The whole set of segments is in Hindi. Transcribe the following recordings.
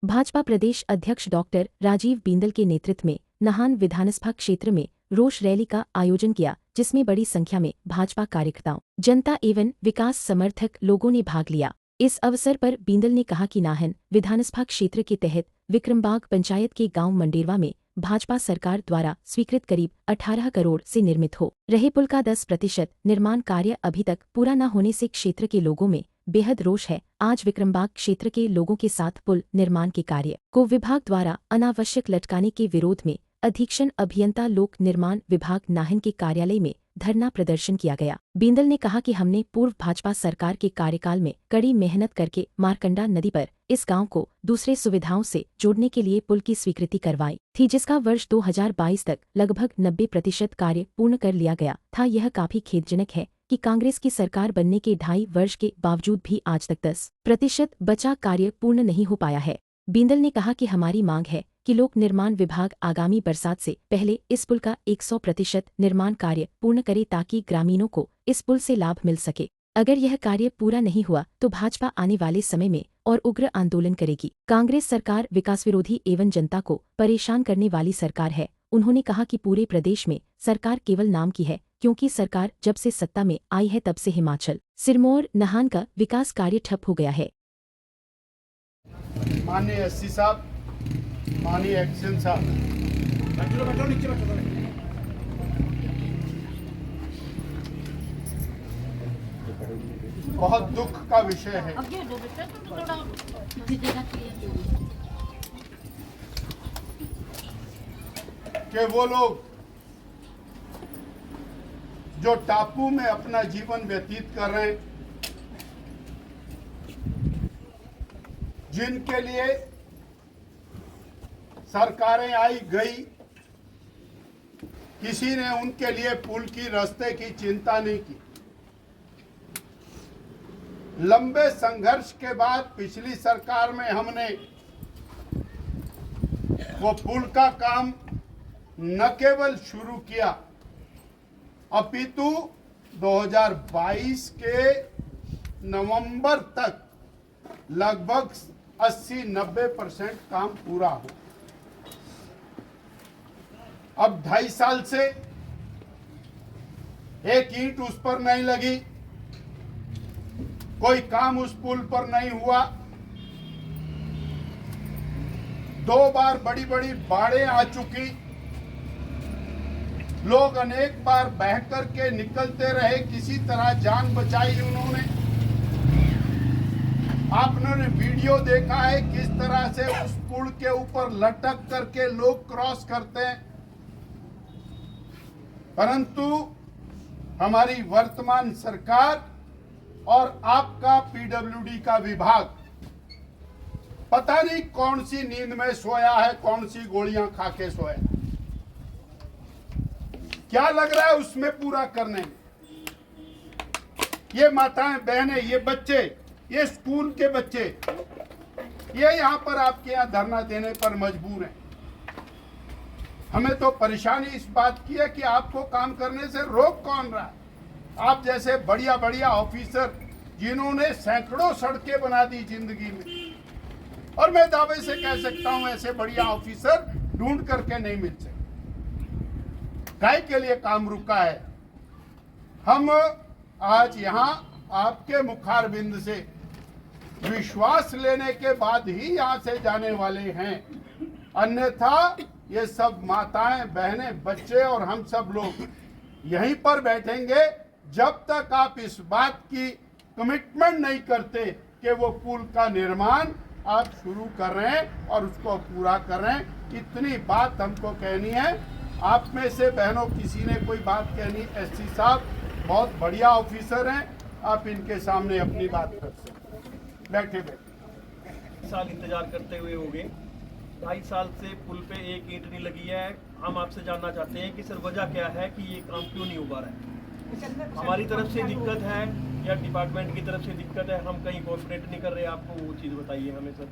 भाजपा प्रदेश अध्यक्ष डॉक्टर राजीव बिंदल के नेतृत्व में नाहन विधानसभा क्षेत्र में रोष रैली का आयोजन किया, जिसमें बड़ी संख्या में भाजपा कार्यकर्ताओं, जनता एवं विकास समर्थक लोगों ने भाग लिया। इस अवसर पर बिंदल ने कहा कि नाहन विधानसभा क्षेत्र के तहत विक्रमबाग पंचायत के गांव मंडेरवा में भाजपा सरकार द्वारा स्वीकृत करीब 18 करोड़ से निर्मित हो रहे पुल का 10% निर्माण कार्य अभी तक पूरा न होने से क्षेत्र के लोगों में बेहद रोष है। आज विक्रमबाग क्षेत्र के लोगों के साथ पुल निर्माण के कार्य को विभाग द्वारा अनावश्यक लटकाने के विरोध में अधीक्षण अभियंता लोक निर्माण विभाग नाहन के कार्यालय में धरना प्रदर्शन किया गया। बिंदल ने कहा कि हमने पूर्व भाजपा सरकार के कार्यकाल में कड़ी मेहनत करके मारकंडा नदी पर इस गांव को दूसरे सुविधाओं से जोड़ने के लिए पुल की स्वीकृति करवाई थी, जिसका वर्ष 2022 तक लगभग 90% कार्य पूर्ण कर लिया गया था। यह काफी खेदजनक है कि कांग्रेस की सरकार बनने के 2.5 वर्ष के बावजूद भी आज तक 10% बचा कार्य पूर्ण नहीं हो पाया है। बिंदल ने कहा कि हमारी मांग है कि लोक निर्माण विभाग आगामी बरसात से पहले इस पुल का 100% निर्माण कार्य पूर्ण करे ताकि ग्रामीणों को इस पुल से लाभ मिल सके। अगर यह कार्य पूरा नहीं हुआ तो भाजपा आने वाले समय में और उग्र आंदोलन करेगी। कांग्रेस सरकार विकास विरोधी एवं जनता को परेशान करने वाली सरकार है। उन्होंने कहा कि पूरे प्रदेश में सरकार केवल नाम की है, क्योंकि सरकार जब से सत्ता में आई है तब से हिमाचल, सिरमौर, नाहन का विकास कार्य ठप हो गया है। माननीय एससी साहब, माननीय एक्शन साहब, बहुत दुख का विषय है कि वो लोग जो टापू में अपना जीवन व्यतीत कर रहे हैं, जिनके लिए सरकारें आई गई, किसी ने उनके लिए पुल की रास्ते की चिंता नहीं की। लंबे संघर्ष के बाद पिछली सरकार में हमने वो पुल का काम न केवल शुरू किया, अपितु 2022 के नवंबर तक लगभग 80-90% काम पूरा हो। अब 2.5 साल से एक ईंट उस पर नहीं लगी, कोई काम उस पुल पर नहीं हुआ। 2 बार बड़ी बड़ी बाढ़ें आ चुकी, लोग अनेक बार बह करके निकलते रहे, किसी तरह जान बचाई उन्होंने। आपने वीडियो देखा है किस तरह से उस पुल के ऊपर लटक करके लोग क्रॉस करते हैं। परंतु हमारी वर्तमान सरकार और आपका पीडब्ल्यूडी का विभाग पता नहीं कौन सी नींद में सोया है, कौन सी गोलियां खा के सोया। क्या लग रहा है उसमें पूरा करने में? ये माताएं, बहनें, ये बच्चे, ये स्कूल के बच्चे, ये यहां पर आपके यहां धरना देने पर मजबूर हैं। हमें तो परेशानी इस बात की है कि आपको काम करने से रोक कौन रहा है? आप जैसे बढ़िया बढ़िया ऑफिसर जिन्होंने सैकड़ों सड़कें बना दी जिंदगी में, और मैं दावे से कह सकता हूं ऐसे बढ़िया ऑफिसर ढूंढ करके नहीं मिल सकते। काय के लिए काम रुका है? हम आज यहां आपके मुखारबिंद से विश्वास लेने के बाद ही यहां से जाने वाले हैं, अन्यथा ये सब माताएं, बहनें, बच्चे और हम सब लोग यहीं पर बैठेंगे जब तक आप इस बात की कमिटमेंट नहीं करते कि वो पुल का निर्माण आप शुरू कर रहे हैं और उसको पूरा कर रहे हैं। इतनी बात हमको कहनी है। आप में से बहनों किसी ने कोई बात कहनी? एससी साहब बहुत बढ़िया ऑफिसर हैं, आप इनके सामने अपनी बात कर सकते हैं। बैठे साल इंतजार करते हुए हो गए, 2.5 साल से पुल पे एक ईंट नहीं लगी है। हम आपसे जानना चाहते हैं कि सर वजह क्या है कि ये काम क्यों नहीं हो पा रहा है? हमारी तरफ से दिक्कत है या डिपार्टमेंट की तरफ से दिक्कत है? हम कहीं कोऑपरेट नहीं कर रहे, आपको वो चीज़ बताइए हमें सर।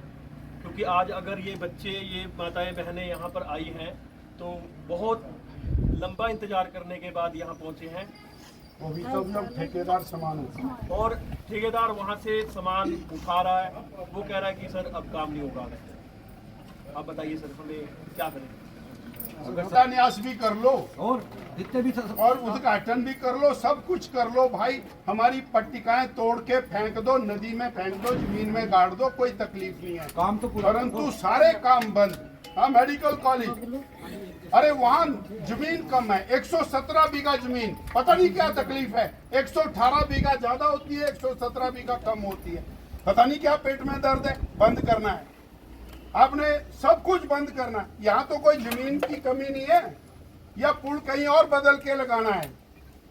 क्योंकि आज अगर ये बच्चे, ये माताएं, बहनें यहाँ पर आई हैं तो बहुत लंबा इंतजार करने के बाद यहाँ पहुँचे हैं। वो भी तो लोग ठेकेदार सामान होता, और ठेकेदार वहाँ से सामान उठा रहा है, वो कह रहा है कि सर अब काम नहीं होगा। आप बताइए सर, हमें क्या करें? शिलान्यास भी कर लो और जितने भी और उद्घाटन भी कर लो, सब कुछ कर लो भाई। हमारी पट्टिकाएं तोड़ के फेंक दो, नदी में फेंक दो, जमीन में गाड़ दो, कोई तकलीफ नहीं है। काम तो पूरा परंतु सारे काम बंद। हाँ, मेडिकल कॉलेज, अरे वहाँ जमीन कम है, 117 बीघा जमीन, पता नहीं क्या तकलीफ है। 118 बीघा ज्यादा होती है, 117 बीघा कम होती है, पता नहीं क्या पेट में दर्द है। बंद करना है, आपने सब कुछ बंद करना है। यहाँ तो कोई जमीन की कमी नहीं है, या पुल कहीं और बदल के लगाना है।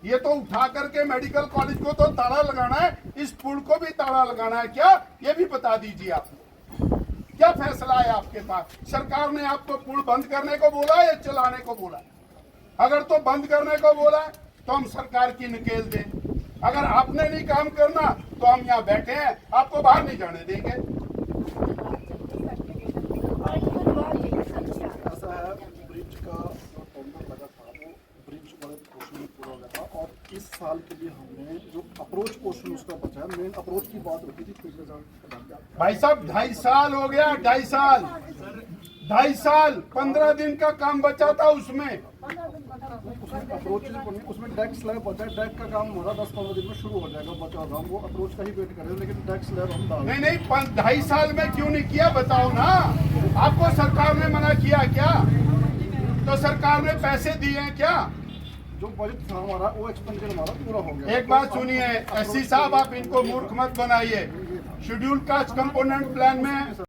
ये तो उठा करके मेडिकल कॉलेज को तो ताला लगाना है, इस पुल को भी ताला लगाना है क्या, ये भी बता दीजिए आप। क्या फैसला है आपके पास? सरकार ने आपको पुल बंद करने को बोला या चलाने को बोला? अगर तो बंद करने को बोला तो हम सरकार की नकेल दें। अगर आपने नहीं काम करना तो हम यहाँ बैठे हैं, आपको बाहर नहीं जाने देंगे। ऐसा है, ब्रिज का जो टेंडर लगा था वो ब्रिज वाले पोर्शन में पूरा हो गया था, और इस साल के लिए हमने जो अप्रोच पोर्शन उसका बचा है, मेन अप्रोच की बात होती थी पिछले साल। भाई साहब 2.5 साल हो गया, 2.5 साल, 2.5 साल, 15 दिन का काम बचा था उसमें अप्रोच उसमें डेक स्लैब बचा है, डेक का काम हमारा 10-15 दिन में शुरू हो जाएगा, बचा था। हम वो अप्रोच का ही वेट कर रहे हैं, लेकिन डेक स्लैब हम डाल नहीं 2.5 साल में क्यों नहीं किया बताओ ना। आपको सरकार ने मना किया क्या? तो सरकार ने पैसे दिए हैं क्या? जो बजट था हमारा वो एक्सपेंडिचर हमारा पूरा हो गया। एक बात सुनिए एससी साहब, आप इनको मूर्ख मत बनाइए। शेड्यूल कास्ट कंपोनेंट प्लान में